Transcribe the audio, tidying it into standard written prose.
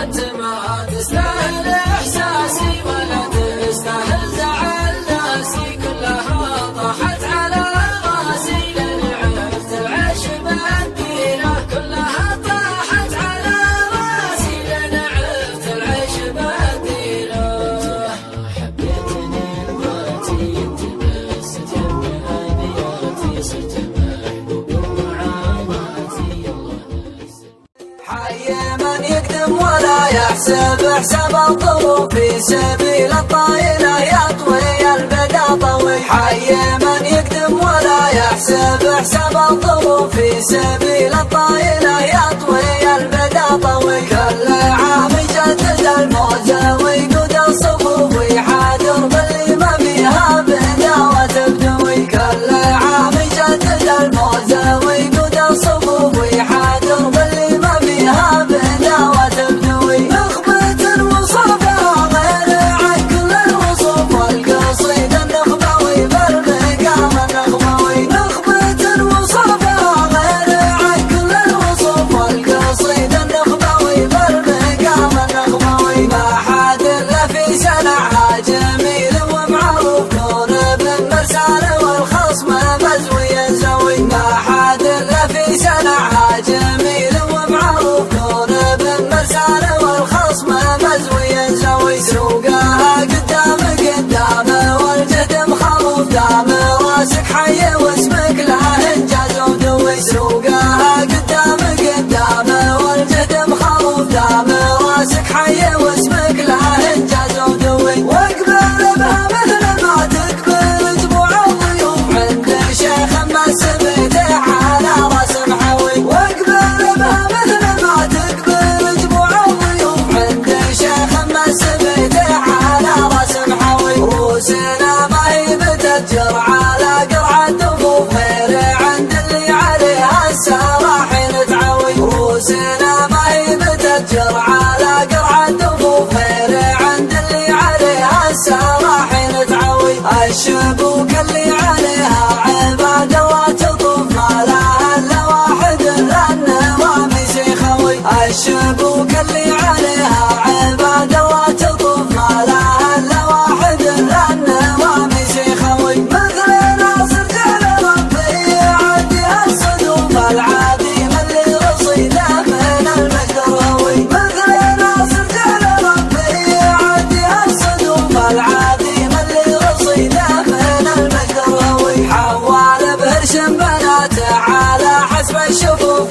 وانت ما تستاهل احساسي ولا تستاهل زعل ناسي، كلها طاحت على راسي لين عرفت العيش بديله، كلها طاحت على راسي لين عرفت العيش بديله. حبيتني دلوقتي انت بس جنب ابياتي، صرت محبوب ومعاناتي الله حي من يقدم ولا يحسب حساب الظروف، في سبيل الطايله يطوي البدا طوي. حي من يقدم ولا يحسب حساب الظروف، في سبيل الطايله يطوي البدا طوي. كل عام يجدد الموزه ويقود الصفوف، ويحاذر باللي ما فيها بداوه تبدوي. كل عام يجدد الموزه ويقود الصفوف، ويحاذر باللي ما فيها بداوه تبدوي. نخبة وصفها غير عن كل الوصوف، والقصيد النخبوي بالمقام النخبوي. نخبة وصفها غير عن كل الوصوف، والقصيد النخبوي بالمقام النخبوي. ما حد الا في سنعها جميل ومعروف، نور بن مرسال والخصم مزوي زوي. ما حد الا في سنعها جميل ومعروف، نور بن مرسال والخصم مزوي زوي. سوقها قدام والجد مخروف، دام راسك حي واسمك له انجاز ودوي. سوقها قدام والجد مخروف، دام راسك حي واسمك له انجاز ودوي. واقبل بها مثل ما تقبل جموع الضيوف، عند شيخ ما سميته على راس محوي. واقبل بها مثل ما تقبل جموع الضيوف، عند شيخ ما سميته على راس محوي. روسنا ما هي بتتجر على قرع الدفوف، غير عند اللي عليها السراحين تعوي. روسنا ما هي بتتجر على قرع الدفوف، غير عند اللي عليها السراحين تعوي. الشبوك اللي عليها عبادة وتطوف، ما لها الا واحد للنواميس يخوي. الشبوك اللي عليها عبادة وتطوف، ما لها الا واحد للنواميس يخوي. مثل ناصر جعل ربي يعديها الصدوف، العظيم اللي رصيده من المجد الروي. مثل ناصر جعل ربي يعديها الصدوف، العظيم اللي رصيده من المجد الروي. حوال برشم بناته على حسب الشفوف،